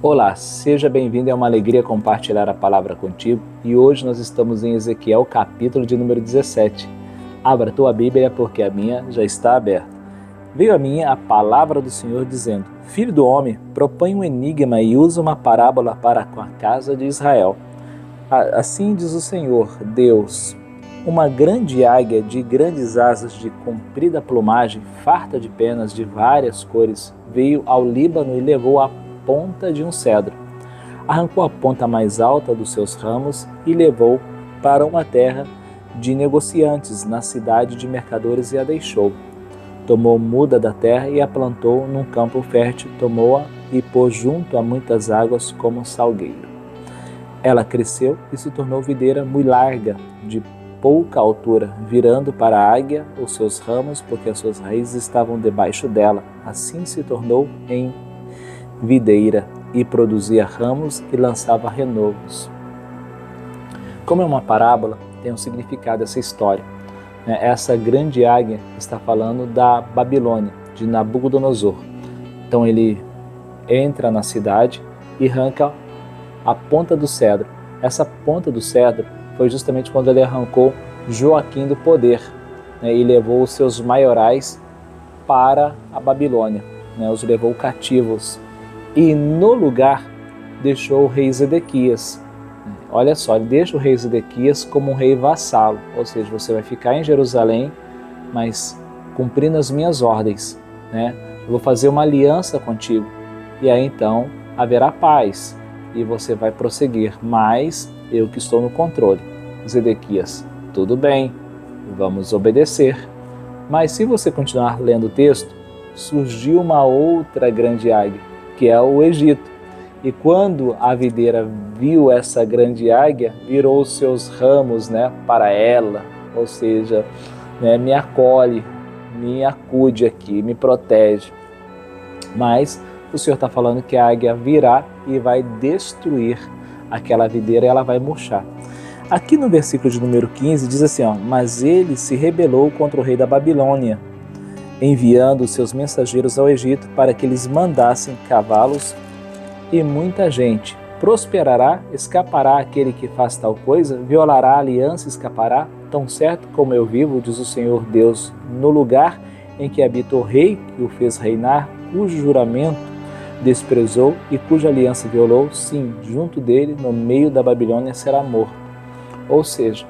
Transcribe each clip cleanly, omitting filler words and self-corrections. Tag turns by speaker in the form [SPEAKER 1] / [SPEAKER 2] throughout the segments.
[SPEAKER 1] Olá, seja bem-vindo, é uma alegria compartilhar a palavra contigo e hoje nós estamos em Ezequiel, capítulo de número 17. Abra tua Bíblia porque a minha já está aberta. Veio a mim a palavra do Senhor dizendo: Filho do homem, propõe um enigma e usa uma parábola para com a casa de Israel. Assim diz o Senhor, Deus: uma grande águia de grandes asas, de comprida plumagem, farta de penas de várias cores, veio ao Líbano e levou a ponta de um cedro. Arrancou a ponta mais alta dos seus ramos e levou para uma terra de negociantes na cidade de mercadores e a deixou. Tomou muda da terra e a plantou num campo fértil, tomou-a e pôs junto a muitas águas como um salgueiro. Ela cresceu e se tornou videira muito larga, de pouca altura, virando para a águia os seus ramos, porque as suas raízes estavam debaixo dela. Assim se tornou em videira e produzia ramos e lançava renovos. Como é uma parábola, tem um significado essa história. Essa grande águia está falando da Babilônia, de Nabucodonosor. Então ele entra na cidade e arranca a ponta do cedro. Essa ponta do cedro foi justamente quando ele arrancou Joaquim do poder, e levou os seus maiorais para a Babilônia, os levou cativos. E no lugar deixou o rei Zedequias. Olha só, ele deixa o rei Zedequias como um rei vassalo, ou seja, você vai ficar em Jerusalém, mas cumprindo as minhas ordens, Eu vou fazer uma aliança contigo, e aí então haverá paz, e você vai prosseguir, mas eu que estou no controle. Zedequias, tudo bem, vamos obedecer. Mas se você continuar lendo o texto, surgiu uma outra grande águia, que é o Egito. E quando a videira viu essa grande águia, virou os seus ramos para ela, ou seja, me acolhe, me acude aqui, me protege. Mas o Senhor está falando que a águia virá e vai destruir aquela videira e ela vai murchar. Aqui no versículo de número 15 diz assim, mas ele se rebelou contra o rei da Babilônia, enviando seus mensageiros ao Egito para que eles mandassem cavalos e muita gente. Prosperará, escapará aquele que faz tal coisa, violará a aliança, escapará, tão certo como eu vivo, diz o Senhor Deus, no lugar em que habita o rei que o fez reinar, cujo juramento desprezou e cuja aliança violou, sim, junto dele, no meio da Babilônia, será morto. Ou seja,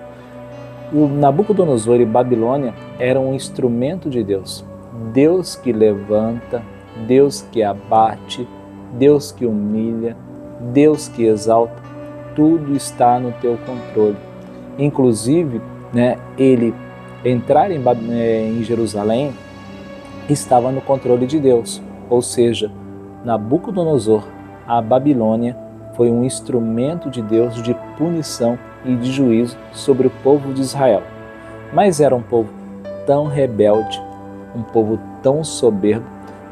[SPEAKER 1] o Nabucodonosor e Babilônia eram um instrumento de Deus. Deus que levanta, Deus que abate, Deus que humilha, Deus que exalta, tudo está no teu controle. Inclusive, ele entrar em Jerusalém estava no controle de Deus. Ou seja, Nabucodonosor, a Babilônia, foi um instrumento de Deus de punição e de juízo sobre o povo de Israel. Mas era um povo tão rebelde, um povo tão soberbo,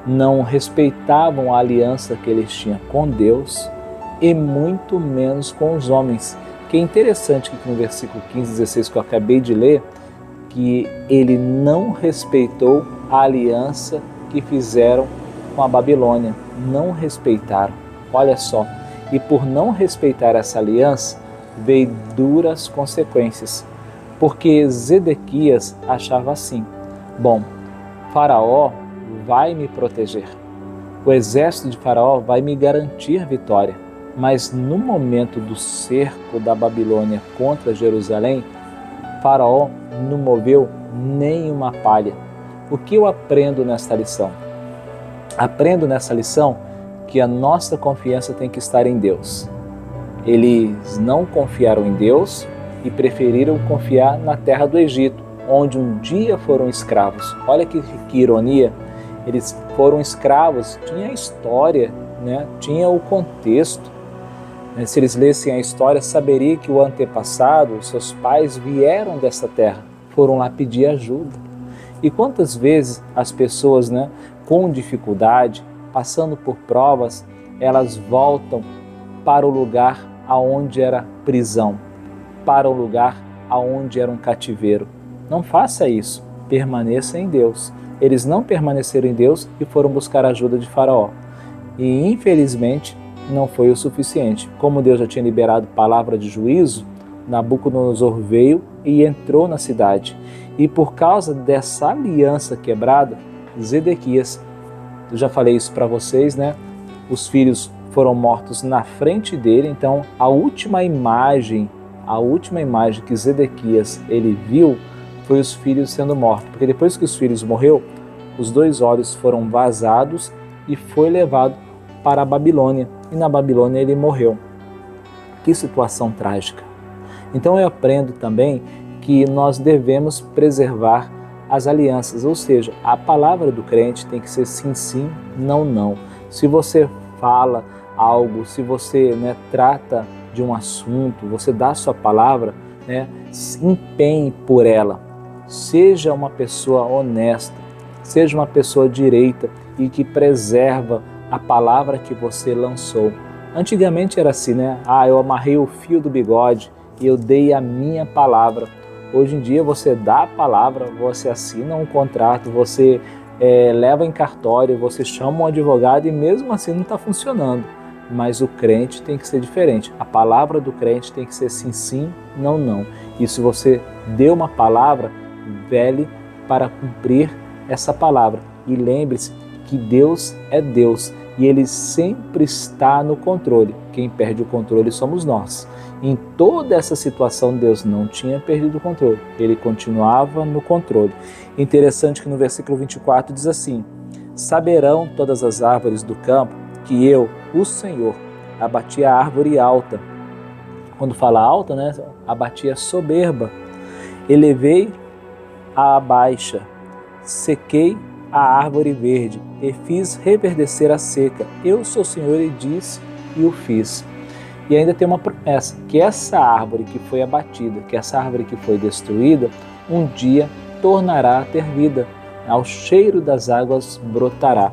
[SPEAKER 1] não respeitavam a aliança que eles tinham com Deus e muito menos com os homens. Que é interessante que no versículo 15 e 16 que eu acabei de ler, que ele não respeitou a aliança que fizeram com a Babilônia. Não respeitaram. Olha só, e por não respeitar essa aliança, veio duras consequências. Porque Zedequias achava assim, bom, Faraó vai me proteger. O exército de Faraó vai me garantir vitória. Mas no momento do cerco da Babilônia contra Jerusalém, Faraó não moveu nem uma palha. O que eu aprendo nesta lição? Aprendo nessa lição que a nossa confiança tem que estar em Deus. Eles não confiaram em Deus e preferiram confiar na terra do Egito, onde um dia foram escravos. Olha que ironia, eles foram escravos, tinha a história, tinha o contexto. Se eles lessem a história, saberiam que o antepassado, os seus pais vieram dessa terra, foram lá pedir ajuda. E quantas vezes as pessoas, com dificuldade, passando por provas, elas voltam para o lugar aonde era prisão, para o lugar aonde era um cativeiro. Não faça isso, permaneça em Deus. Eles não permaneceram em Deus e foram buscar a ajuda de Faraó. E infelizmente não foi o suficiente. Como Deus já tinha liberado palavra de juízo, Nabucodonosor veio e entrou na cidade. E por causa dessa aliança quebrada, Zedequias, eu já falei isso para vocês, né? Os filhos foram mortos na frente dele. Então a última imagem que Zedequias ele viu foi os filhos sendo mortos. Porque depois que os filhos morreram, os 2 olhos foram vazados e foi levado para a Babilônia. E na Babilônia ele morreu. Que situação trágica. Então eu aprendo também que nós devemos preservar as alianças, ou seja, a palavra do crente tem que ser sim, sim, não, não. Se você fala algo, se você trata de um assunto, você dá a sua palavra, se empenhe por ela. Seja uma pessoa honesta, seja uma pessoa direita e que preserva a palavra que você lançou. Antigamente era assim, eu amarrei o fio do bigode e eu dei a minha palavra. Hoje em dia você dá a palavra, você assina um contrato, você leva em cartório, você chama um advogado e mesmo assim não está funcionando. Mas o crente tem que ser diferente. A palavra do crente tem que ser sim, sim, não, não. E se você deu uma palavra, vele para cumprir essa palavra. E lembre-se que Deus é Deus e Ele sempre está no controle. Quem perde o controle somos nós. Em toda essa situação, Deus não tinha perdido o controle. Ele continuava no controle. Interessante que no versículo 24 diz assim: saberão todas as árvores do campo que eu, o Senhor, abati a árvore alta. Quando fala alta, abati a soberba. Elevei a baixa, sequei a árvore verde e fiz reverdecer a seca. Eu sou o Senhor e disse e o fiz. E ainda tem uma promessa, que essa árvore que foi abatida, que essa árvore que foi destruída, um dia tornará a ter vida. Ao cheiro das águas brotará.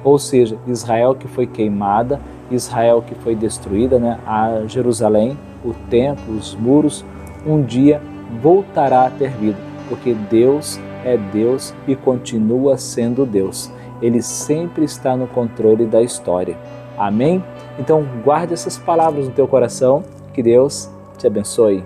[SPEAKER 1] Ou seja, Israel que foi queimada, Israel que foi destruída, a Jerusalém, o templo, os muros, um dia voltará a ter vida, porque Deus é Deus e continua sendo Deus. Ele sempre está no controle da história. Amém? Então guarde essas palavras no teu coração. Que Deus te abençoe.